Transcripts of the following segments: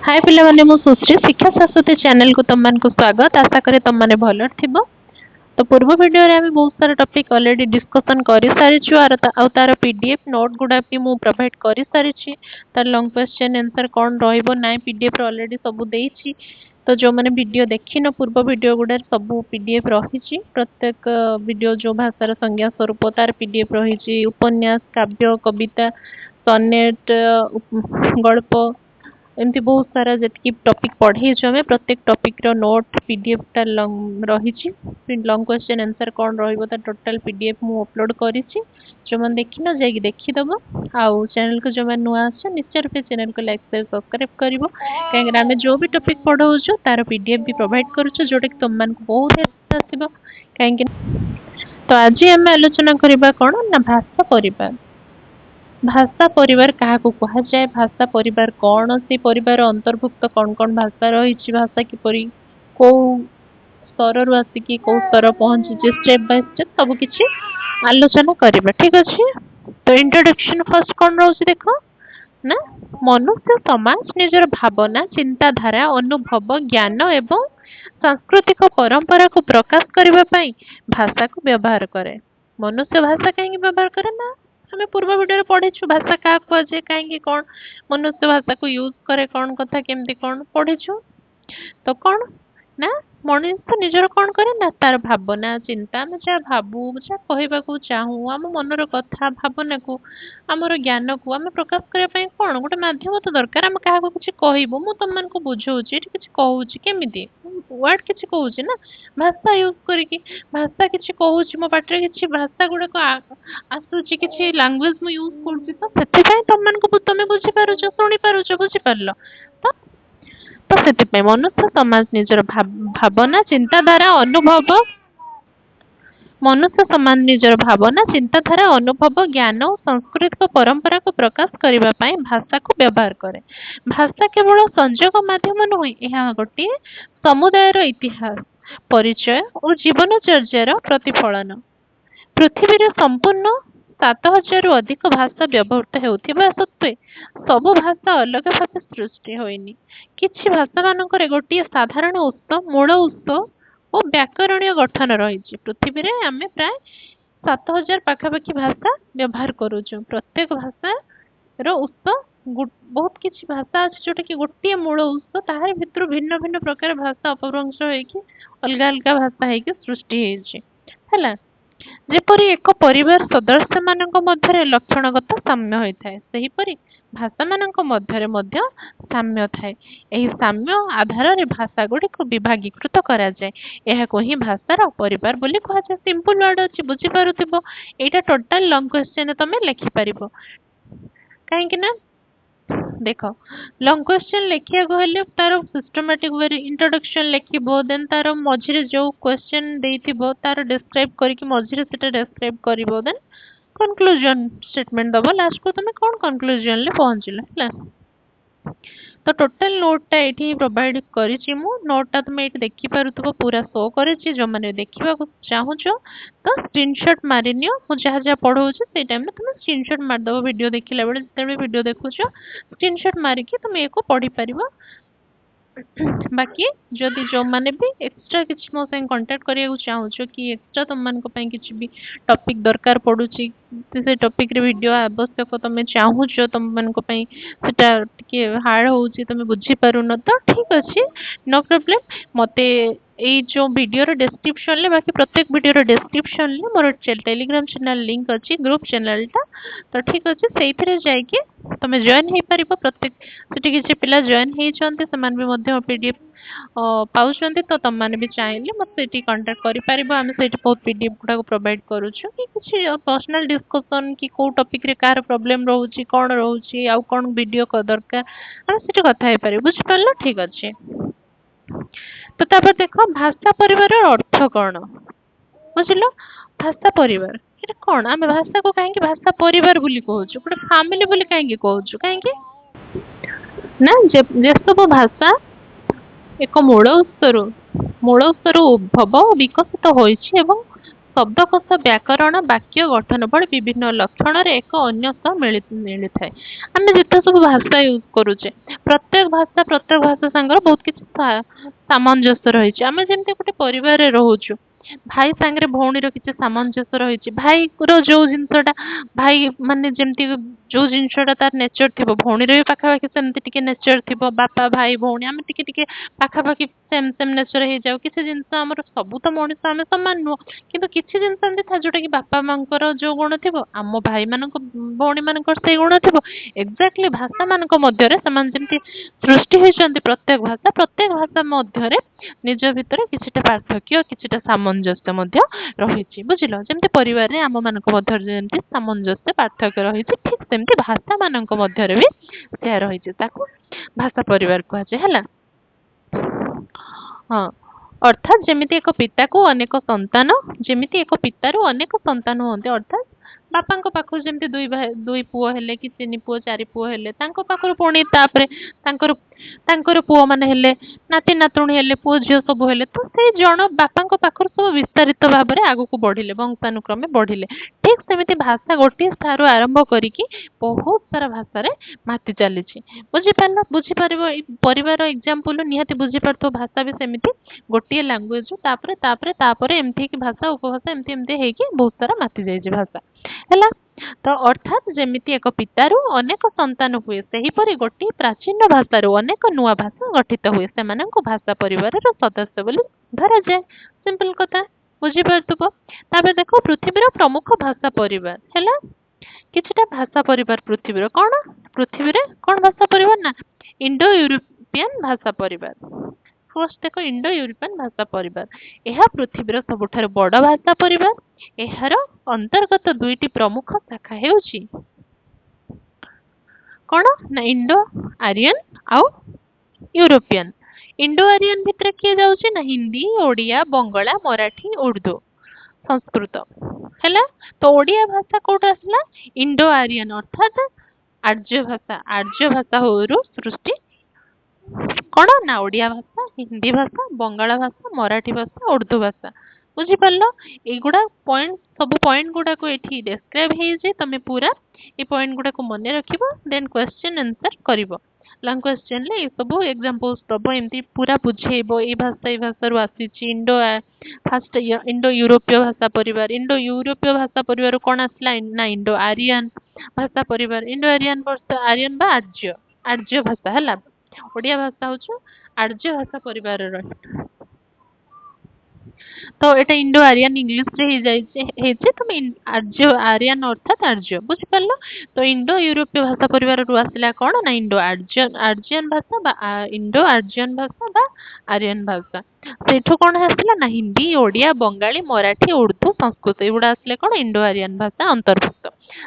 हाय पिला माने मु सुश्री शिक्षा सरस्वती चैनल को तुम को स्वागत। आशा करे तुम माने भल थिबो। तो पूर्व वीडियो रे हम बहुत सारा टॉपिक ऑलरेडी डिस्कशन कर सारी छु और तार पीडीएफ नोट गुडा भी मु प्रोवाइड कर सारी छि। तार लॉन्ग क्वेश्चन आंसर कोन रहइबो नाइ पीडीएफ रे ऑलरेडी सब देई छि। तो जो माने वीडियो देखिन पूर्व वीडियो गुडा सब पीडीएफ रही छि। प्रत्येक वीडियो जो भाषार संज्ञा स्वरूप तार पीडीएफ रही छि। उपन्यास काव्य कविता सनेट गल्प एमती बहुत सारा जी टॉपिक पढ़े हमें प्रत्येक टॉपिक रो नोट पीडीएफ टा रही लॉन्ग क्वेश्चन आंसर कौन रहिबो ता टोटल पीडीएफ मु अपलोड करी जो मन देखि न जाई देखिदब। आउ चैनल को जो मन नुआ आछ निश्चय रूप चैनल को लाइक शेयर सब्सक्राइब करिवो काहे आमे जो भी टॉपिक पढ़ाउछो तार पीडीएफ भी प्रोवाइड करूछो जोटा कि तुम मन को बहुत हेल्प आसीबो। काहे तो आज हम आलोचना करिबा कोन ना भाषा परिवार। भाषा परिवार क्या कह जाए भाषा परिवार कौन से परिवार अंतर्भुक्त कौन कौन भाषा रही भाषा किपरि कौ स्तर आसिकी कौ स्तर पहुंची स्टेप बाय स्टेप सब किसी आलोचना करबा ठीक अच्छे। तो इंट्रोडक्शन फर्स्ट कौन रोज देख ना मनुष्य समाज निजर भावना चिंताधारा अनुभव ज्ञान एवं सांस्कृतिक परंपरा को प्रकाश करने भाषा को व्यवहार करे। मनुष्य भाषा कहीं व्यवहार करे ना हमें पूर्व वीडियो पढ़ीछु भाषा क्या कहुए कहीं कौन मनुष्य भाषा को यूज करे कौन कथा केमती कौन पढ़ीछु। तो कौन ना मनुष्य निजर कौन करे ना तार भावना चिंता आम जहाँ भावु जहाँ कहवाक चाहूँ आम मनर कथा भावना को आमर ज्ञान को आम प्रकाश करने कौन गोटे मध्यम तो दरकार आम क्या किसी कहबू मु तुम को बुझाऊँगी किसी कहूँ केमी वर्ड किसी कहूँ ना भाषा यूज करके भाषा किसी कहूँ मो पाटे किसी भाषा गुड़ाक आसूची किसी लांगुएज मु यूज कर तुम बुझीपार शुणी पार बुझीपार तो से मनुष्य समाज निजर भावना चिंताधारा अनुभव मनुष्य समाज निजर भावना चिंताधारा अनुभव ज्ञान और सांस्कृतिक परंपरा को प्रकाश करने भाषा को व्यवहार करे। भाषा केवल संयोग माध्यम नुहे यह गोटे समुदायर इतिहास परिचय और जीवनचर्यार प्रतिफलन। पृथ्वी रे संपूर्ण 7000 रु अधिक भाषा व्यवहृत होता सत्वे सबु भाषा अलग भाषा सृष्टि होइनी। किछि भाषा मानकर गोटे साधारण उत्स मूल उत्स और व्याकरणीय गठन रही। पृथ्वी रे आमे प्राय 7000 पाखापाखि भाषा व्यवहार करूछु। प्रत्येक भाषा रो उत्स बहुत किछि भाषा अछि जोटा कि गोटे मूल उत्स ताहार भितर भिन्न भिन्न प्रकार भाषा अपभ्रंश होइकि अलग अलग भाषा होइकि सृष्टि हेछि हला। जेपरि एक परिवार सदस्य मानक मध्य लक्षणगत साम्य होता है सेहीपरि भाषा मानक मध्य मध्य साम्य थाए। यही साम्य आधार रे भाषा गुड़ी को विभागीकृत करा जाए यह को ही भाषार परिवार बोली कहा जाए। सिंपल वर्ड अछि बुझी पारुथिबो एटा टोटल लॉन्ग क्वेश्चन तमे लिखि पारिबो काहे ना देख लॉन्ग क्वेश्चन लिखिया कहले तार सिस्टमैटिक वे इंट्रोडक्शन लिखिबो देन तार मझिरे जो क्वेश्चन देइथिबो तार डिस्क्राइब करके मझिरे सेटा डिस्क्राइब करिवो देन कंक्लूजन स्टेटमेंट दबो लास्ट को तुम कौन कंक्लूजन ले पहुंचला हला। तो टोटल नोटा ये प्रोवाइड करी मु नोटा तुम ये देखिपुव पूरा शो कर जो मैंने देखा चाहूँ तो स्क्रीनशॉट मारी नियो मु जहाँ जहाँ पढ़ाऊँ से टाइम तुम स्क्रीनशॉट मारदेव वीडियो देखला बेले जिते वीडियो देखुच स्क्रीनशॉट मारिकी तुम ये पढ़ी पार। बाकी जदि जो मैंने भी एक्स्ट्रा किसी मो संग कांटेक्ट करिया चाहूँ कि एक्स्ट्रा तुम मान किसी भी टॉपिक दरकार पड़ुची से टॉपिक रे वीडियो आवश्यक तुम चाहूँ तुम मान टे हार्ड हो तुम बुझी पारुन तो ठीक अच्छे नो प्रॉब्लम मते ये जो वीडियो डिस्क्रिप्शन ले बाकी प्रत्येक वीडियो डिस्क्रिप्शन ले मोर टेलीग्राम चैनल लिंक अच्छी ग्रुप चैनल टा तो ठीक अच्छे से जाइए तुम जॉइन हो पार प्रत्येक से किसी पिला जॉइन हो पीडीएफ पाँच तो तुम मैंने भी चाहिए मत कंटाक्ट करें से बहुत पीडीएफ गुड़ा प्रोवाइड करुच्छू कि पर्सनल डिस्कसन कि कौ टॉपिक रे कार प्रॉब्लम रोचे कौन रोचे आउ कौन वीडियो दरकार आम से कथा हो पारे बुझिपार ठीक अच्छे। तो तापर देख भाषा परिवार अर्थ कौन बुझल भाषा परिवार ये कौन आम भाषा को कहीं भाषा परिवार बोली कहूँ गोटे फैमिली बोली कहीं कहूँ कहीं ना जे सब भाषा एक मूल उत्सर उद्भव विकसित होइछि एवं शब्दकोश व्याकरण वाक्य गठन भଳି विभिन्न लक्षण एक अन्य सह मिली थाए। आम जिते सब भाषा यूज करुचे प्रत्येक भाषा सांगर बहुत किसी सामंजस्य रही। आम जमी गोटे परिवार रोचु भाई सांगे भौणी किसी सामंजस्य रही। भाई जो जिनसा भाई माने जमती जो जिनसा तार नेचर थी भौणी भी पाखापाखि सेमती नेचर थी बापा भाई भौणी आम टे पाखापाखि सेम सेम नेचर हो जाऊ किसी जिनस आम सब तो मनीष आम सामान नुह कि किसी जिनस एमती था जोटा कि बापा माँ जो गुण थी आम भाई मान भौणी मान से गुण थी एक्जाक्टली भाषा मान जमी सृष्टि होती प्रत्येक भाषा मध्य निज भितर किसी पार्थक्य किसी सामंजस्य रही बुझिल जमी परिवार में आम मान जमी सामंजस्य पार्थक्य रही ठीक सेमती भाषा मान भी से रही भाषा परिवार कहुए। हाँ अर्थात जमिति एक पिता को अनेक संतान जमिति एक पितारू अनेक संतान होते अर्थात बापा पाखु जमी दुई पुओ हेले कि तीन पुओ चारि पुओ हेले पाखु पुणी पुओ माने हेले नाती नातुणी हेले पुओ झील सब हेले तो से जन बापा पाखु सब विस्तारित भाव में आगक बढ़िले वंशानुक्रमे बढ़िले ठीक सेमती भाषा गोटे स्थान आरंभ करिकी बहुत सारा भाषा रे माति चली बुझीपार परिवार एग्जांपल निहाती बुझीपार भाषा भी सेमती गोटे लैंग्वेज एमती कि भाषा उपभाषा एमती एमती हेकी बहुत सारा माति जाइए भाषा है तो अर्थात जमिति एक पितारू अनेक संतान हुए सेहीपरि गोटे प्राचीन भाषारू अनेक नुआ भाषा गठित हुए से भाषा परिवार सदस्य बोली धरा जाए सिंपल कथा बुझीपारुथबो। तापर देखो पृथ्वीर प्रमुख भाषा परिवार है किछटा भाषा परिवार पृथ्वी कौन भाषा परिवार ना इंडो यूरोपियन भाषा परिवार। फर्स्ट देखो इंडो यूरोपियन भाषा परिवार यह पृथ्वीर सबुठारु बड़ भाषा परिवार यार अंतर्गत दुईटी प्रमुख शाखा हेउची कौन ना इंडो आर्यन आउ यूरोपियन। इंडो आर्यन भितर किए जाउची ना हिंदी ओडिया बंगला मराठी उर्दू संस्कृत है तो ओडिया भाषा कौट आसला इंडो आर्यन अर्थात आर्य भाषा होरु सृष्टि कौन ना ओडिया भाषा हिंदी भाषा बंगाला भाषा मराठी भाषा उर्दू भाषा बुझीपार युड़ा पॉइंट सब पॉइंट गुड़ा को ये डेस्क्राइब हो तुम पूरा ये पॉइंट गुड़ा को मन रख देन क्वेश्चन आंसर कर लॉन्ग क्वेश्चन ले ये सब एग्जांपल्स दब एमती पूरा बुझेब ये भाषा रू आसी इंडो फास्ट इंडो यूरोपीय भाषा परिवार इंडो यूरोपीय भाषा परिवार कौन आसला ना इंडो आर्यन भाषा परिवार इंडो आर्यन आर्यन बा आर्य आर्य भाषा है ओडिया भाषा हूँ आर्य भाषा परिवार तो ये इंडो आर्यन इंग्लिश रे तुम आर्य आर्यन अर्थात आर्य बुझिपार तो इंडो यूरोपीय भाषा परिवार रू आसला कौन ना इंडो आर्यन भाषा बा इंडो आर्यन भाषा बा आर्यन भाषा सेठू कौन आसला ना हिंदी ओडिया बंगाली मराठी उर्दू संस्कृत एगुड़ा आसले कौन इंडो आर्यन भाषा अंतर्भुक्त।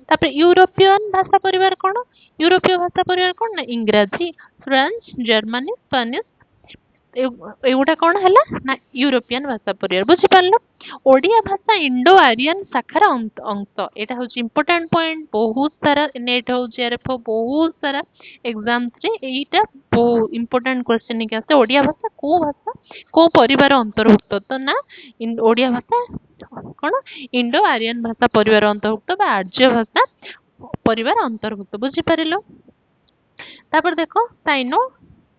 तापर यूरोपियन भाषा परिवार कौन यूरोपीय भाषा परिवार कौन ना इंग्राजी फ्रेंच जर्मनी स्पेनिश एगुड़ा कौन है ना यूरोपियन भाषा परिवार बुझिपार। ओडिया भाषा इंडो आर्यन शाखार अंश यहाँ हूँ इम्पोर्टाट पॉइंट बहुत सारा नेट हो जेआरएफ बहुत सारा एग्जाम्स यहाँ बहुत इम्पोर्टाट क्वेश्चन के आसे ओडिया भाषा को परिवार अंतर्भुक्त तो ना ओडिया भाषा कौन इंडो आर्यन भाषा परिवार अंतर्भुक्त आर्य भाषा परिवार अंतर्भुक्त बुझीपार। तापर देखो साइनो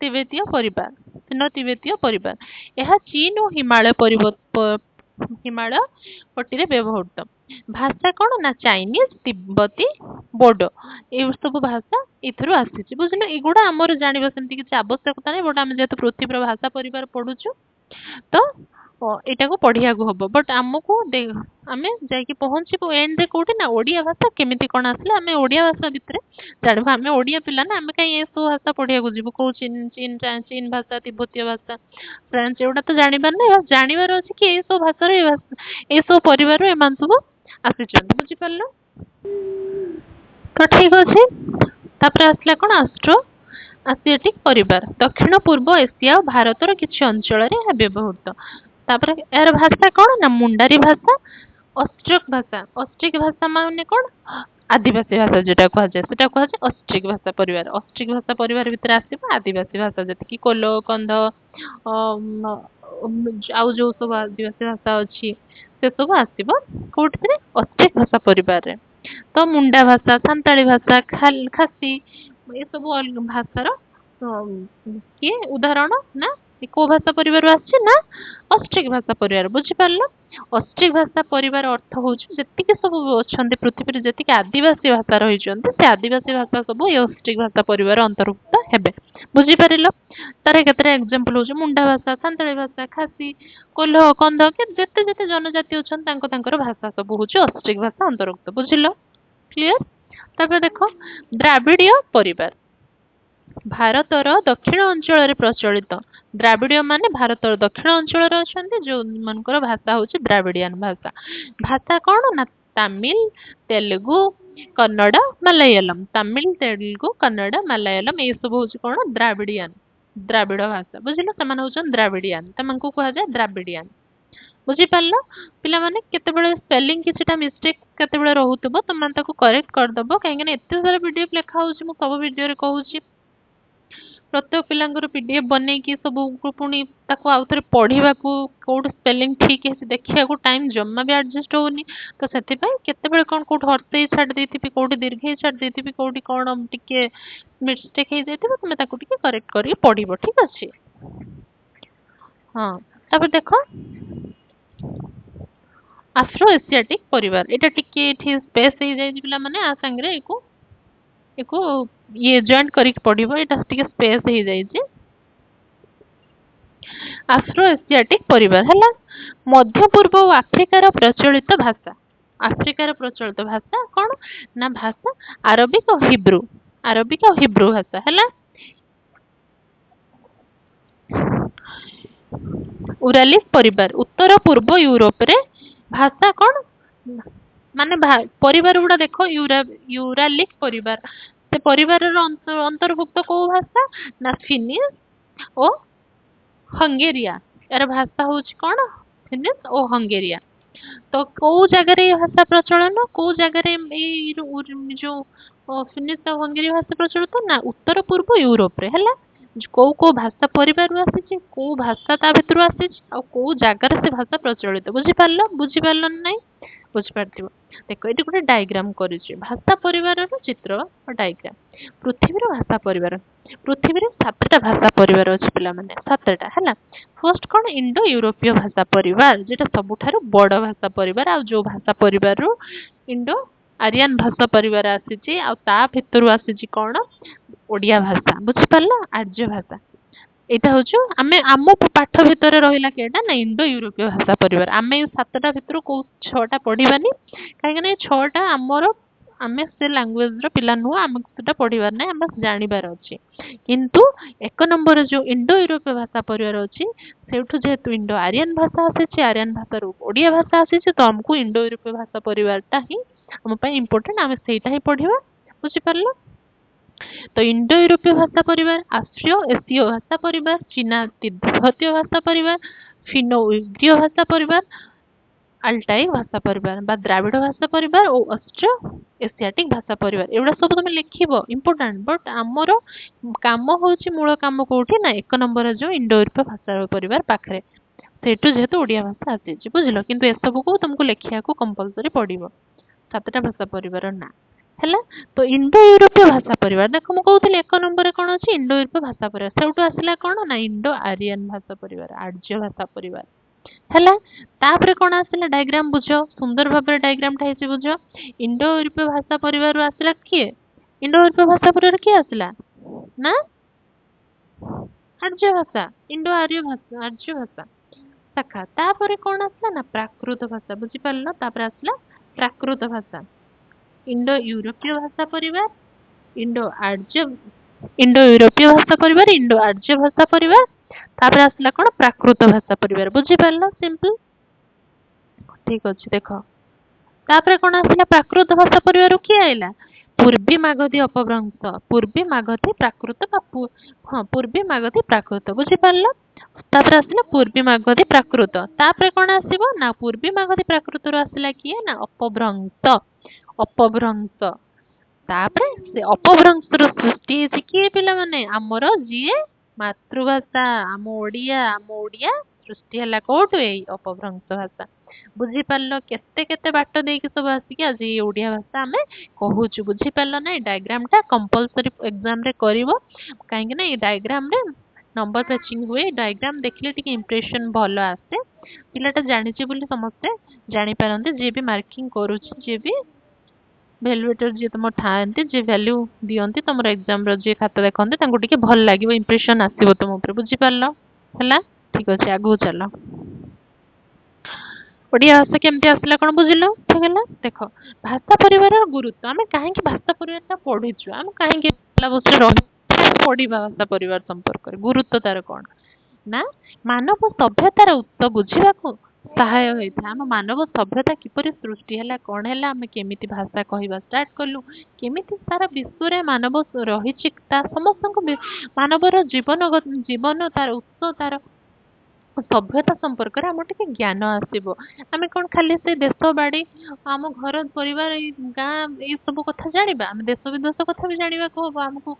तिब्बतीय परिवार सिनो तिब्बतीय परिवार यह चीन और हिमालय हिमालय पट्टी व्यवहृत भाषा कौन ना चाइनीज तिब्बती बोडो ये सब भाषा इथर आसी बुझल युड़ा आमर जानवा सेमती किसी आवश्यकता नहीं बट आम जेहतु पृथ्वी भाषा परिवार पढ़ुचु तो यहाँ को पढ़िया हम बट आमको आम जा पहुँचू एंड कौटी ना ओडिया भाषा केमी कौन आसला आम ओडिया भाषा भितर जानव आम ओडिया पिला ना आम कहीं सब भाषा पढ़िया जीव कौ चीन चीन चीन भाषा तिब्बतीय भाषा फ्रेंच एगुड़ा तो जानवर ना जानवर अच्छे कि ये सब भाषा ये सब परिवार एम सब आसी बुझीपार। तो ठीक अच्छे तापर आसला कौन आस्ट्रो आसियाटिक परिवार दक्षिण पूर्व एशिया और भारतर किसी अंचल व्यवहृत तापर यार भाषा कौन ना मुंडारी भाषा ऑस्ट्रिक भाषा माने कौन आदिवासी भाषा जोटा कहुए ऑस्ट्रिक भाषा परिवार भितर आसो आदिवासी भाषा जी कोलो कंध ଆଉ ଯୋଉ ସବୁ ଆଦିବାସୀ ଭାଷା ଅଛି ସେ ସବୁ ଆସିବ କୋଉଥିରେ ଅଷ୍ଟ୍ରିକ ଭାଷା ପରିବାରରେ। ତ ମୁଣ୍ଡା ଭାଷା, ସାନ୍ତାଳୀ ଭାଷା, ଖାସି ଏସବୁ ଭାଷାର କିଏ ଉଦାହରଣ ନା କୋଉ ଭାଷା ପରିବାରରୁ ଆସିଛି ନା ଅଷ୍ଟ୍ରିକ ଭାଷା ପରିବାର। ବୁଝିପାରିଲ? ଅଷ୍ଟ୍ରିକ ଭାଷା ପରିବାର ଅର୍ଥ ହଉଛି ଯେତିକି ସବୁ ଅଛନ୍ତି ପୃଥିବୀରେ ଯେତିକି ଆଦିବାସୀ ଭାଷା ରହିଛନ୍ତି ସେ ଆଦିବାସୀ ଭାଷା ସବୁ ଏ ଅଷ୍ଟ୍ରିକ ଭାଷା ପରିବାର ଅନ୍ତର୍ଭୁକ୍ତ ହେବେ। ବୁଝିପାରିଲ? ତାର କେତେଟା ଏକ୍ସାମ୍ପଲ ହଉଛି ମୁଣ୍ଡା ଭାଷା, ସାନ୍ତାଳୀ ଭାଷା, ଖାସି, କୋଲ୍ହ, କନ୍ଧ କି ଯେତେ ଯେତେ ଜନଜାତି ଅଛନ୍ତି ତାଙ୍କର ଭାଷା ସବୁ ହଉଛି ଅଷ୍ଟ୍ରିକ ଭାଷା ଅନ୍ତର୍ଭୁକ୍ତ। ବୁଝିଲ? କ୍ଲିୟର? ତାପରେ ଦେଖ ଦ୍ରାବିଡୀୟ ପରିବାର ଭାରତର ଦକ୍ଷିଣ ଅଞ୍ଚଳରେ ପ୍ରଚଳିତ। ଦ୍ରାବିଡୀୟ ମାନେ ଭାରତର ଦକ୍ଷିଣ ଅଞ୍ଚଳରେ ଅଛନ୍ତି ଯୋଉମାନଙ୍କର ଭାଷା ହଉଛି ଦ୍ରାବିଡିଆନ ଭାଷା। ଭାଷା କଣ ନା ତାମିଲ, ତେଲୁଗୁ, କନ୍ନଡ, ମାଲାୟାଲମ। ତାମିଲ, ତେଲୁଗୁ, କନ୍ନଡ, ମାଲାୟାଲମ ଏଇ ସବୁ ହଉଛି କଣ ଦ୍ରାବିଡିଆନ, ଦ୍ରାବିଡ ଭାଷା। ବୁଝିଲ? ସେମାନେ ହଉଛନ୍ତି ଦ୍ରାବିଡିଆନ, ସେମାନଙ୍କୁ କୁହାଯାଏ ଦ୍ରାବିଡିଆନ। ବୁଝିପାରିଲ? ପିଲାମାନେ କେତେବେଳେ ସ୍ପେଲିଂ କିଛିଟା ମିଷ୍ଟେକ୍ କେତେବେଳେ ରହୁଥିବ ତମେ ତାକୁ କରେକ୍ଟ କରିଦବ, କାହିଁକି ନା ଏତେ ସାରା ପିଡିଏଫ୍ ଲେଖା ହଉଛି, ମୁଁ ସବୁ ଭିଡିଓରେ କହୁଛି। ପ୍ରତ୍ୟେକ ପିଲାଙ୍କର ପିଡିଏଫ୍ ବନେଇକି ସବୁ ପୁଣି ତାକୁ ଆଉଥରେ ପଢିବାକୁ, କୋଉଠି ସ୍ପେଲିଂ ଠିକ୍ ହେଇଛି ଦେଖିବାକୁ ଟାଇମ୍ ଜମା ବି ଆଡଜଷ୍ଟ ହଉନି। ତ ସେଥିପାଇଁ କେତେବେଳେ କଣ କୋଉଠି ହର୍ଷେଇ ଛାଡି ଦେଇଥିବି, କୋଉଠି ଦୀର୍ଘେଇ ଛାଡି ଦେଇଥିବି, କୋଉଠି କଣ ଟିକେ ମିଷ୍ଟେକ୍ ହେଇଯାଇଥିବ, ତମେ ତାକୁ ଟିକେ କରେକ୍ଟ କରିକି ପଢିବ। ଠିକ ଅଛି? ହଁ। ତାପରେ ଦେଖ ଆଫ୍ରୋ ଏସିଆଟିକ ପରିବାର, ଏଇଟା ଟିକେ ଏଠି ସ୍ପେସ୍ ହେଇଯାଇଛି ପିଲାମାନେ, ଆ ସାଙ୍ଗରେ ଏକୁ ଇଏ ଜଏଣ୍ଟ କରିକି ପଢିବ, ଏଇଟା ଟିକେ ସ୍ପେସ୍ ହେଇଯାଇଛି। ଆଫ୍ରୋ ଏସିଆଟିକ ପରିବାର ହେଲା ମଧ୍ୟ ପୂର୍ବ ଓ ଆଫ୍ରିକାର ପ୍ରଚଳିତ ଭାଷା। ଆଫ୍ରିକାର ପ୍ରଚଳିତ ଭାଷା କଣ ନା ଭାଷା ଆରବିକ ଓ ହିବ୍ରୁ। ଆରବିକ ଆଉ ହିବ୍ରୁ ଭାଷା ହେଲା। ଉରାଲିକ ପରିବାର ଉତ୍ତର ପୂର୍ବ ୟୁରୋପରେ ଭାଷା କଣ ମାନେ ପରିବାର ଗୁଡା ଦେଖ ୟୁରାଲିକ ପରିବାର। ସେ ପରିବାରର ଅନ୍ତର୍ଭୁକ୍ତ କୋଉ ଭାଷା ନା ଫିନିଶ ଓ ହଙ୍ଗେରିଆ। ଏହାର ଭାଷା ହଉଛି କଣ ଫିନିଶ ଓ ହଙ୍ଗେରିଆ। ତ କୋଉ ଜାଗାରେ ଏଇ ଭାଷା ପ୍ରଚଳନ, କୋଉ ଜାଗାରେ ଏଇ ଯୋଉ ଫିନିଶ ଆଉ ହଙ୍ଗେରୀ ଭାଷା ପ୍ରଚଳିତ ନା ଉତ୍ତର ପୂର୍ବ ୟୁରୋପରେ ହେଲା। କୋଉ କୋଉ ଭାଷା ପରିବାରରୁ ଆସିଛି, କୋଉ ଭାଷା ତା ଭିତରୁ ଆସିଛି, ଆଉ କୋଉ ଜାଗାରେ ସେ ଭାଷା ପ୍ରଚଳିତ। ବୁଝିପାରିଲ? ବୁଝିପାରିଲ ନା ନାଇଁ? ବୁଝିପାରିଥିବ। ଦେଖ ଏଠି ଗୋଟେ ଡାଇଗ୍ରାମ କରିଛି, ଭାଷା ପରିବାରର ଚିତ୍ର ଡାଇଗ୍ରାମ। ପୃଥିବୀର ଭାଷା ପରିବାର, ପୃଥିବୀରେ 7ଟା ଭାଷା ପରିବାର ଅଛି ପିଲାମାନେ, 7ଟା ହେଲା। ଫାର୍ଷ୍ଟ କଣ ଇଣ୍ଡୋ ୟୁରୋପୀୟ ଭାଷା ପରିବାର, ଯେଟା ସବୁଠାରୁ ବଡ ଭାଷା ପରିବାର, ଆଉ ଯୋଉ ଭାଷା ପରିବାରରୁ ଇଣ୍ଡୋ ଆରିଆନ ଭାଷା ପରିବାର ଆସିଛି, ଆଉ ତା ଭିତରୁ ଆସିଛି କଣ ଓଡିଆ ଭାଷା। ବୁଝିପାରିଲ? ଆର୍ଯ୍ୟ ଭାଷା। ଏଇଟା ହଉଛି ଆମ ପାଠ ଭିତରେ ରହିଲା କେଟା ନା ଇଣ୍ଡୋ ୟୁରୋପୀୟ ଭାଷା ପରିବାର। ଆମେ ଏଇ 7ଟା ଭିତରୁ କୋଉ 6ଟା ପଢିବାନି, କାହିଁକି ନା ଏଇ 6ଟା ଆମର ଆମେ ସେ ଲାଙ୍ଗୁଏଜ ର ପିଲା ନୁହଁ, ଆମକୁ ସେଟା ପଢିବାର ନାହିଁ, ଆମେ ଜାଣିବାର ଅଛି। କିନ୍ତୁ 1 ନମ୍ବର ଯୋଉ ଇଣ୍ଡୋ ୟୁରୋପୀୟ ଭାଷା ପରିବାର ଅଛି, ସେଇଠୁ ଯେହେତୁ ଇଣ୍ଡୋ ଆରିଆନ ଭାଷା ଆସିଛି, ଆରିଆନ ଭାଷାରୁ ଓଡିଆ ଭାଷା ଆସିଛି, ତ ଆମକୁ ଇଣ୍ଡୋ ୟୁରୋପୀୟ ଭାଷା ପରିବାରଟା ହିଁ ଆମ ପାଇଁ ଇମ୍ପୋର୍ଟାଣ୍ଟ, ଆମେ ସେଇଟା ହିଁ ପଢିବା। ବୁଝିପାରିଲ? ତ ଇଣ୍ଡୋ ୟୁରୋପୀୟ ଭାଷା ପରିବାର, ଆଫ୍ରିୟ ଏସୀୟ ଭାଷା ପରିବାର, ଚୀନା ତିବ୍ବତୀୟ ଭାଷା ପରିବାର, ଫିନୋ ଉଗ୍ରୀୟ ଭାଷା ପରିବାର, ଆଲ୍ଟାଇ ଭାଷା ପରିବାର ବା ଦ୍ରାବିଡ ଭାଷା ପରିବାର ଓ ଅଷ୍ଟ୍ରୋ ଏସିଆଟିକ ଭାଷା ପରିବାର। ଏଗୁଡା ସବୁ ତମେ ଲେଖିବ, ଇମ୍ପୋର୍ଟାଣ୍ଟ। ବଟ୍ ଆମର କାମ ହଉଛି, ମୂଳ କାମ କୋଉଠି ନା 1 ନମ୍ବର ଯୋଉ ଇଣ୍ଡୋ ୟୁରୋପୀୟ ଭାଷା ପରିବାର ପାଖରେ, ସେଇଠୁ ଯେହେତୁ ଓଡିଆ ଭାଷା ଆସିଛି। ବୁଝିଲ? କିନ୍ତୁ ଏସବୁକୁ ତମକୁ ଲେଖିବାକୁ କମ୍ପଲସରି ପଡିବ, 7ଟା ଭାଷା ପରିବାର ନା ହେଲା। ତ ଇଣ୍ଡୋ ୟୁରୋପୀୟ ଭାଷା ପରିବାର, ଦେଖ ମୁଁ କହୁଥିଲି 1 ନମ୍ବରରେ କଣ ଅଛି ଇଣ୍ଡୋ ୟୁରୋପୀୟ ଭାଷା ପରିବାର, ସେଇଠୁ ଆସିଲା କଣ ନା ଇଣ୍ଡୋ ଆରିଆନ ଭାଷା ପରିବାର, ଆର୍ଯ୍ୟ ଭାଷା ପରିବାର ହେଲା। ତାପରେ କଣ ଆସିଲା ଡାଇଗ୍ରାମ ବୁଝ, ସୁନ୍ଦର ଭାବରେ ଡାଇଗ୍ରାମ ଟା ହେଇଛି ବୁଝ। ଇଣ୍ଡୋ ୟୁରୋପୀୟ ଭାଷା ପରିବାରରୁ ଆସିଲା କିଏ? ଇଣ୍ଡୋ ୟୁରୋପୀୟ ଭାଷା ପରିବାର କିଏ ଆସିଲା ନା ଆର୍ଯ୍ୟ ଭାଷା, ଇଣ୍ଡୋ ଆର୍ଯ୍ୟ ଭାଷା, ଆର୍ଯ୍ୟ ଭାଷା ଶାଖା। ତାପରେ କଣ ଆସିଲା ନା ପ୍ରାକୃତ ଭାଷା। ବୁଝିପାରିଲ? ତାପରେ ଆସିଲା ପ୍ରାକୃତ ଭାଷା। ଇଣ୍ଡୋ ୟୁରୋପୀୟ ଭାଷା ପରିବାର, ଇଣ୍ଡୋ ଆର୍ଯ୍ୟ, ଇଣ୍ଡୋ ୟୁରୋପୀୟ ଭାଷା ପରିବାର, ଇଣ୍ଡୋ ଆର୍ଯ୍ୟ ଭାଷା ପରିବାର, ତାପରେ ଆସିଲା କଣ ପ୍ରାକୃତ ଭାଷା ପରିବାର। ବୁଝିପାରିଲ? ସିମ୍ପଲ। ଠିକ ଅଛି। ଦେଖ ତାପରେ କଣ ଆସିଲା ପ୍ରାକୃତ ଭାଷା ପରିବାରରୁ କିଏ ଆଇଲା? ପୂର୍ବୀ ମାଗଧୀ ଅପଭ୍ରଂଶ, ପୂର୍ବୀ ମାଗଧୀ ପ୍ରାକୃତ ବା ହଁ ପୂର୍ବୀ ମାଗଧୀ ପ୍ରାକୃତ। ବୁଝିପାରିଲ? ତାପରେ ଆସିଲା ପୂର୍ବୀ ମାଗଧୀ ପ୍ରାକୃତ। ତାପରେ କଣ ଆସିବ ନା ପୂର୍ବୀ ମାଗଧୀ ପ୍ରାକୃତରୁ ଆସିଲା କିଏ ନା ଅପଭ୍ରଂଶ, ଅପଭ୍ରଂଶ। ତାପରେ ସେ ଅପଭ୍ରଂଶର ସୃଷ୍ଟି ହେଇଛି କିଏ ପିଲାମାନେ? ଆମର ଯିଏ ମାତୃଭାଷା, ଆମ ଓଡିଆ ସୃଷ୍ଟି ହେଲା କୋଉଠୁ? ଏଇ ଅପଭ୍ରଂଶ ଭାଷା। ବୁଝିପାରିଲ କେତେ କେତେ ବାଟ ଦେଇକି ସବୁ ଆସିକି ଆଜି ଏଇ ଓଡ଼ିଆ ଭାଷା ଆମେ କହୁଛୁ। ବୁଝିପାରିଲ ନା? ଏଇ ଡାଇଗ୍ରାମ ଟା କମ୍ପଲସରି ଏକ୍ସାମ ରେ କରିବ, କାହିଁକି ନା ଏଇ ଡାଇଗ୍ରାମ ରେ ନମ୍ବର ମ୍ୟାଚିଂ ହୁଏ। ଡାଇଗ୍ରାମ ଦେଖିଲେ ଟିକେ ଇମ୍ପ୍ରେସନ ଭଲ ଆସେ, ପିଲାଟା ଜାଣିଛି ବୋଲି ସମସ୍ତେ ଜାଣିପାରନ୍ତି। ଯିଏ ବି ମାର୍କିଂ କରୁଛି, ଯିଏ ବି ଭ୍ୟାଲୁଏଟର ଯିଏ ତମର ଥାଆନ୍ତି, ଯିଏ ଭ୍ୟାଲ୍ୟୁ ଦିଅନ୍ତି ତମର ଏକ୍ସାମ ର, ଯିଏ ଖାତା ଦେଖନ୍ତି, ତାଙ୍କୁ ଟିକେ ଭଲ ଲାଗିବ, ଇମ୍ପ୍ରେସନ ଆସିବ ତମ ଉପରେ। ବୁଝିପାରିଲ? ହେଲା, ଠିକ ଅଛି, ଆଗକୁ ଚାଲ। ଓଡ଼ିଆ ଭାଷା କେମିତି ଆସିଲା କଣ ବୁଝିଲ? ଠିକ ହେଲା। ଦେଖ, ଭାଷା ପରିବାରର ଗୁରୁତ୍ୱ। ଆମେ କାହିଁକି ଭାଷା ପରିବାରଟା ପଢିଛୁ? ଆମେ କାହିଁକି ସିଲାବସରେ ପଢିବା ଭାଷା ପରିବାର ସମ୍ପର୍କରେ? ଗୁରୁତ୍ୱ ତାର କଣ ନା, ମାନବ ସଭ୍ୟତାର ଉତ୍ସ ବୁଝିବାକୁ ସହାୟ ହୋଇଥାଏ। ଆମ ମାନବ ସଭ୍ୟତା କିପରି ସୃଷ୍ଟି ହେଲା, କଣ ହେଲା, ଆମେ କେମିତି ଭାଷା କହିବା ଷ୍ଟାର୍ଟ କଲୁ, କେମିତି ସାରା ବିଶ୍ୱରେ ମାନବ ରହିଛି, ତା ସମସ୍ତଙ୍କ ମାନବର ଜୀବନ ତାର ଉତ୍ସ, ତାର ସଭ୍ୟତା ସମ୍ପର୍କରେ ଆମର ଟିକେ ଜ୍ଞାନ ଆସିବ। ଆମେ କଣ ଖାଲି ସେ ଦେଶ ବାଡି, ଆମ ଘର ପରିବାର, ଏଇ ଗାଁ, ଏଇ ସବୁ କଥା ଜାଣିବା? ଆମେ ଦେଶ ବିଦେଶ କଥା ବି ଜାଣିବାକୁ ହବ ଆମକୁ।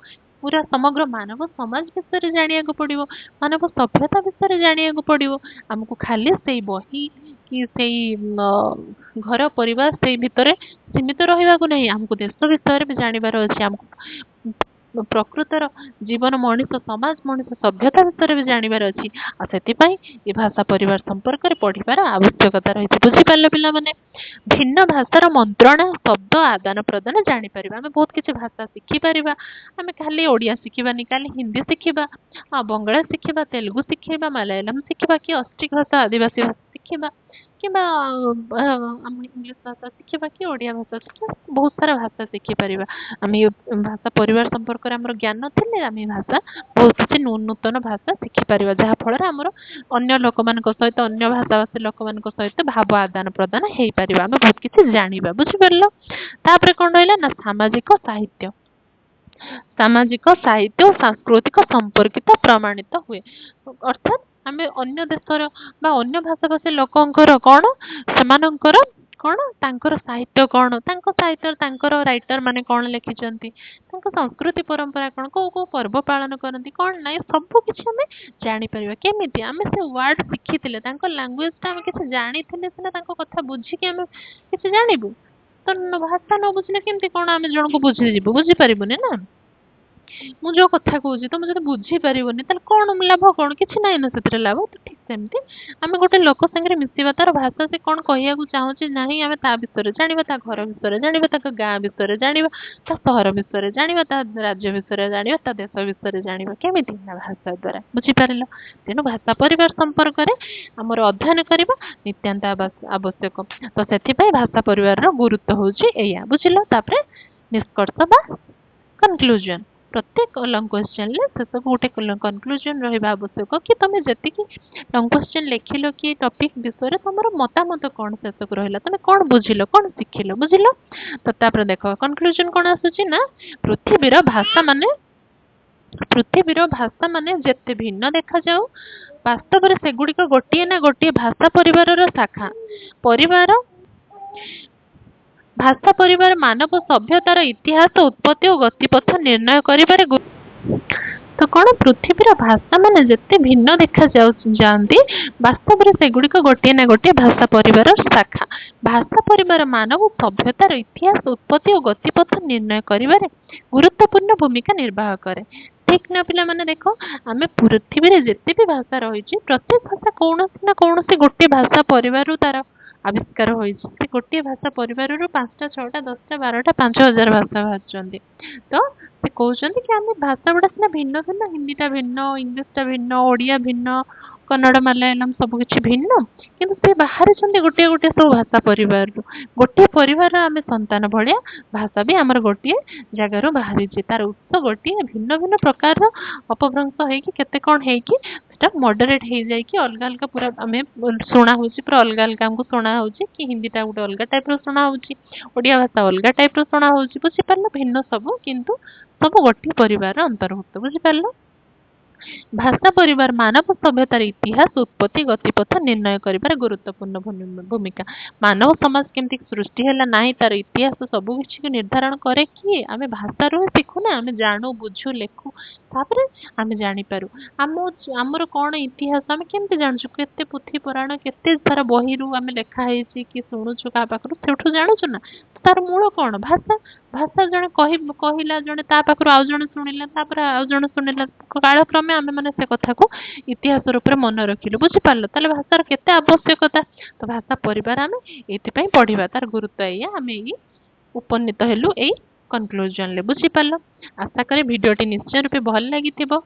ପୁରା ସମଗ୍ର ମାନବ ସମାଜ ବିଷୟରେ ଜାଣିବାକୁ ପଡିବ, ମାନବ ସଭ୍ୟତା ବିଷୟରେ ଜାଣିବାକୁ ପଡିବ ଆମକୁ। ଖାଲି ସେଇ ବହି କି ସେଇ ଘର ପରିବାର ସେଇ ଭିତରେ ସୀମିତ ରହିବାକୁ ନାହିଁ, ଆମକୁ ଦେଶ ବିଷୟରେ ବି ଜାଣିବାର ଅଛି। ଆମକୁ ପ୍ରକୃତର ଜୀବନ, ମଣିଷ ସମାଜ, ମଣିଷ ସଭ୍ୟତା ବିଷୟରେ ବି ଜାଣିବାର ଅଛି। ଆଉ ସେଥିପାଇଁ ଏ ଭାଷା ପରିବାର ସମ୍ପର୍କରେ ପଢିବାର ଆବଶ୍ୟକତା ରହିଛି। ବୁଝିପାରିଲେ ପିଲାମାନେ? ଭିନ୍ନ ଭାଷାର ମନ୍ତ୍ରଣା, ଶବ୍ଦ ଆଦାନ ପ୍ରଦାନ ଜାଣିପାରିବା। ଆମେ ବହୁତ କିଛି ଭାଷା ଶିଖିପାରିବା। ଆମେ ଖାଲି ଓଡ଼ିଆ ଶିଖିବାନି, କାଲି ହିନ୍ଦୀ ଶିଖିବା, ବଙ୍ଗଳା ଶିଖିବା, ତେଲୁଗୁ ଶିଖିବା, ମାଲାୟାଲମ ଶିଖିବା, କି ଅଷ୍ଟ୍ରିକ ଭାଷା, ଆଦିବାସୀ ଭାଷା ଶିଖିବା, କିମ୍ବା ଆମ ଇଂଲିଶ ଭାଷା ଶିଖିବା, କି ଓଡ଼ିଆ ଭାଷା ଶିଖିବା। ବହୁତ ସାରା ଭାଷା ଶିଖିପାରିବା। ଆମେ ଭାଷା ପରିବାର ସମ୍ପର୍କରେ ଆମର ଜ୍ଞାନ ଥିଲେ ଆମେ ଭାଷା ବହୁତ କିଛି ନୂତନ ଭାଷା ଶିଖିପାରିବା, ଯାହା ଫଳରେ ଆମର ଅନ୍ୟ ଲୋକମାନଙ୍କ ସହିତ, ଅନ୍ୟ ଭାଷାଭାଷୀ ଲୋକମାନଙ୍କ ସହିତ ଭାବ ଆଦାନ ପ୍ରଦାନ ହେଇପାରିବା। ଆମେ ବହୁତ କିଛି ଜାଣିବା। ବୁଝିପାରିଲ? ତାପରେ କଣ ରହିଲା ନା, ସାମାଜିକ ସାହିତ୍ୟ। ସାମାଜିକ ସାହିତ୍ୟ ଓ ସାଂସ୍କୃତିକ ସମ୍ପର୍କିତ ପ୍ରମାଣିତ ହୁଏ। ଅର୍ଥାତ ଆମେ ଅନ୍ୟ ଦେଶର ବା ଅନ୍ୟ ଭାଷାଭାଷୀ ଲୋକଙ୍କର କଣ, ସେମାନଙ୍କର କଣ, ତାଙ୍କର ସାହିତ୍ୟ କଣ, ତାଙ୍କ ସାହିତ୍ୟ, ତାଙ୍କର ରାଇଟର ମାନେ କଣ ଲେଖିଛନ୍ତି, ତାଙ୍କ ସଂସ୍କୃତି ପରମ୍ପରା କଣ, କୋଉ କୋଉ ପର୍ବ ପାଳନ କରନ୍ତି, କଣ ନାହିଁ, ସବୁ କିଛି ଆମେ ଜାଣିପାରିବା। କେମିତି? ଆମେ ସେ ୱାର୍ଡ ଶିଖିଥିଲେ, ତାଙ୍କ ଲାଙ୍ଗୁଏଜ ଟା ଆମେ କିଛି ଜାଣିଥିଲେ ସିନା ତାଙ୍କ କଥା ବୁଝିକି ଆମେ କିଛି ଜାଣିବୁ। ତ ଭାଷା ନ ବୁଝିଲେ କେମିତି କଣ ଆମେ ଜଣକୁ ବୁଝିଯିବୁ? ବୁଝିପାରିବୁନି ନା। ମୁଁ ଯୋଉ କଥା କହୁଛି ତମେ ଯଦି ବୁଝିପାରିବନି ତାହେଲେ କଣ ଲାଭ, କଣ? କିଛି ନାହିଁ ନା ସେଥିରେ ଲାଭ। ତ ଠିକ ସେମିତି ଆମେ ଗୋଟେ ଲୋକ ସାଙ୍ଗରେ ମିଶିବା, ତାର ଭାଷା ସେ କଣ କହିବାକୁ ଚାହୁଁଛି ନାହିଁ, ଆମେ ତା ବିଷୟରେ ଜାଣିବା, ତା ଘର ବିଷୟରେ ଜାଣିବା, ତା ଗାଁ ବିଷୟରେ ଜାଣିବା, ତା ସହର ବିଷୟରେ ଜାଣିବା, ତା ରାଜ୍ୟ ବିଷୟରେ ଜାଣିବା, ତା ଦେଶ ବିଷୟରେ ଜାଣିବା। କେମିତି? ନା ଭାଷା ଦ୍ୱାରା। ବୁଝିପାରିଲ? ତେଣୁ ଭାଷା ପରିବାର ସମ୍ପର୍କରେ ଆମର ଅଧ୍ୟୟନ କରିବା ନିତ୍ୟାନ୍ତ ଆବଶ୍ୟକ। ତ ସେଥିପାଇଁ ଭାଷା ପରିବାରର ଗୁରୁତ୍ୱ ହଉଛି ଏଇଆ। ବୁଝିଲ? ତାପରେ ନିଷ୍କର୍ଷ ବା କନକ୍ଲୁଜନ। ପ୍ରତ୍ୟେକ ଲଙ୍ଗ କ୍ୱେଶ୍ଚନରେ ଶେଷକୁ ଗୋଟେ କନକ୍ଲୁଜନ ରହିବା ଆବଶ୍ୟକ, କି ତମେ ଯେତିକି ଲଙ୍ଗ କ୍ୱେଶ୍ଚନ ଲେଖିଲ କି ଟପିକ ବିଷୟରେ ତମର ମତାମତ କଣ ଶେଷକୁ ରହିଲା, ତମେ କଣ ବୁଝିଲ, କଣ ଶିଖିଲ। ବୁଝିଲ? ତ ତାପରେ ଦେଖ କନକ୍ଲୁଜନ କଣ ଆସୁଛି ନା, ପୃଥିବୀର ଭାଷା ମାନେ ଯେତେ ଭିନ୍ନ ଦେଖାଯାଉ, ବାସ୍ତବରେ ସେଗୁଡିକ ଗୋଟିଏ ନା ଗୋଟିଏ ଭାଷା ପରିବାରର ଶାଖା। ଭାଷା ପରିବାର ମାନବ ସଭ୍ୟତାର ଇତିହାସ, ଉତ୍ପତ୍ତି ଓ ଗତିପଥ ନିର୍ଣ୍ଣୟ କରିବାରେ ତ କଣ, ପୃଥିବୀର ଭାଷା ମାନେ ଯେତେ ଭିନ୍ନ ଯାଆନ୍ତି, ବାସ୍ତବରେ ସେଗୁଡିକ ଗୋଟିଏ ନା ଗୋଟିଏ ଭାଷା ପରିବାରର ଶାଖା। ଭାଷା ପରିବାର ମାନବ ସଭ୍ୟତାର ଇତିହାସ, ଉତ୍ପତ୍ତି ଓ ଗତିପଥ ନିର୍ଣ୍ଣୟ କରିବାରେ ଗୁରୁତ୍ୱପୂର୍ଣ୍ଣ ଭୂମିକା ନିର୍ବାହ କରେ। ଠିକ ନା ପିଲାମାନେ? ଦେଖ, ଆମେ ପୃଥିବୀରେ ଯେତେ ବି ଭାଷା ରହିଛି, ପ୍ରତ୍ୟେକ ଭାଷା କୌଣସି ନା କୌଣସି ଗୋଟିଏ ଭାଷା ପରିବାରରୁ ତାର ଆବିଷ୍କାର ହୋଇଛି। ସେ ଗୋଟିଏ ଭାଷା ପରିବାରରୁ 5ଟା 6ଟା 10ଟା 12ଟା 5000 ଭାଷା ବାହାରିଛନ୍ତି। ତ ସେ କହୁଛନ୍ତି କି ଆମେ ଭାଷା ଗୁଡା ସିନା ଭିନ୍ନ ଭିନ୍ନ, ହିନ୍ଦୀଟା ଭିନ୍ନ, ଇଂଲିଶଟା ଭିନ୍ନ, ଓଡ଼ିଆ ଭିନ୍ନ, କନ୍ନଡ଼, ମାଲାୟାଲମ ସବୁ କିଛି ଭିନ୍ନ, କିନ୍ତୁ ସେ ବାହାରିଛନ୍ତି ଗୋଟିଏ ଗୋଟିଏ ସବୁ ଭାଷା ପରିବାରରୁ। ଗୋଟିଏ ପରିବାରର ଆମେ ସନ୍ତାନ ଭଳିଆ ଭାଷା ବି ଆମର ଗୋଟିଏ ଜାଗାରୁ ବାହାରିଛି। ତାର ଉତ୍ସ ଗୋଟିଏ, ଭିନ୍ନ ଭିନ୍ନ ପ୍ରକାରର ଅପଭ୍ରଂଶ ହେଇକି କେତେ କଣ ହେଇକି ସେଟା ମଡରେଟ ହେଇଯାଇକି ଅଲଗା ଅଲଗା ପୁରା ଆମେ ଶୁଣା ହଉଛି, ପୁରା ଅଲଗା ଅଲଗା ଆମକୁ ଶୁଣା ହଉଛି, କି ହିନ୍ଦୀଟା ଗୋଟେ ଅଲଗା ଟାଇପର ଶୁଣା ହଉଛି, ଓଡ଼ିଆ ଭାଷା ଅଲଗା ଟାଇପର ଶୁଣା ହଉଛି। ବୁଝିପାରିଲ? ଭିନ୍ନ ସବୁ, କିନ୍ତୁ ସବୁ ଗୋଟିଏ ପରିବାରର ଅନ୍ତର୍ଭୁକ୍ତ। ବୁଝିପାରିଲ? भाषा परिवार मानव सभ्यतार इतिहास उत्पत्ति गतिपथ निर्णय करिबार गुरुत्वपूर्ण भूमिका। मानव समाज केमती सृष्टि हैला नाही तार इतिहास सब किछि को निर्धारण करे कि आमे भाषा रो सिखु ना, आमे जानू बुझू लेखु तापरे आमे जानि पारू हमर कोन इतिहास आमे केमती जानछु, केते पुथी पुराण केते सारा बही रु आमे लेखा हेछि कि सुनुछु का पाखरु सेठु जानछु ना। तार मूल कोन भाषा। भाषा जणे कहिला जणे ता पाखरु आउ जणे सुनिला तापर आउ जणे सुनिला कालक्रमे आमे माने से कथा को इतिहास रूप में मन रखिलु बुझी पारल ताले भाषार केते आवश्यकता। तो भाषा परिवार आमे एथि पई पढिबा तार गुरुत्व एया आमे ई उपनीत हेलु एई कनक्लूजन ले बुझी पारल। आशा करे भिडियोटी निश्चय रूपे भल लागिथिबो।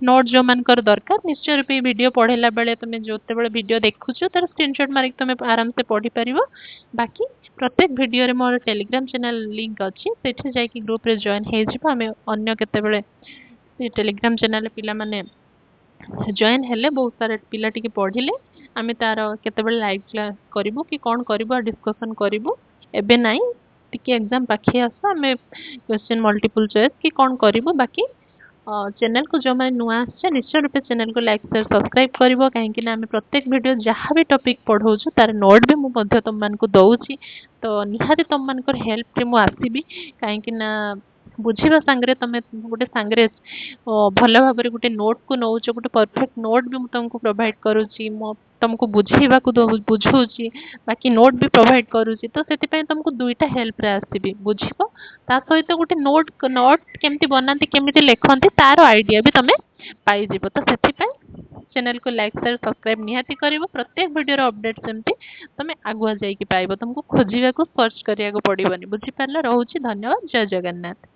नोट जो मानकर दरकार निश्चय रूपे वीडियो पढ़ेला बेले तुम जोते बेले वीडियो देखुछु तार स्क्रीनशॉट मारिक तुम आराम से पढ़ी परिबो। बाकी प्रत्येक वीडियो रे मोर टेलीग्राम चैनल लिंक अच्छी सेठी जाई ग्रुप रे जॉइन हे जिवो। हमें अन्य केते बेले टेलीग्राम चैनल पिला माने जॉइन हेले बहुत सारे पिला टिके पढ़िले आमे तार केते बेले लाइव क्लास करिवो कि कोन करिवो डिस्कशन करिवो। एबे नाही टिके एग्जाम पाखे आस आमे क्वेश्चन मल्टीपल चॉइस कि कोन करिवो। बाकी चैनल को जो मैंने नुआ आसे निश्चय रूपे चैनल को लाइक शेयर सब्सक्राइब करिवो कहीं ना आमे प्रत्येक वीडियो जहाँ भी टॉपिक पढ़ाऊँ तार नोट भी मु मध्य तुम मानक दउची। तो निहाती तुम मानकर हेल्प रे मु आसीबी कहीं ना बुझीबा सांगरे तमे गोटे सांगरे भल भाव गोटे नोट को नौच गोटे परफेक्ट नोट भी मुझे तुमको प्रोवाइड करुच्ची मो तुमको बुझेबा को बुझाऊँगी बाकी नोट भी प्रोवाइड करुच्ची। तो से तुमको दुईटा हेल्प रे आसीबी बुझिबो ता सहित गोटे नोट नोट केमती बनाते केमती लिखते तार आइडिया भी तुम पाइब। तो से चैनल को लाइक शेयर सब्सक्राइब निहाती करिवो। प्रत्येक वीडियो अपडेट सेमती तुम आगुआ जाइए पाइब तुमको खोजा को सर्च करिया को पड़ोनी बुझीपार। रोचे धन्यवाद। जय जगन्नाथ।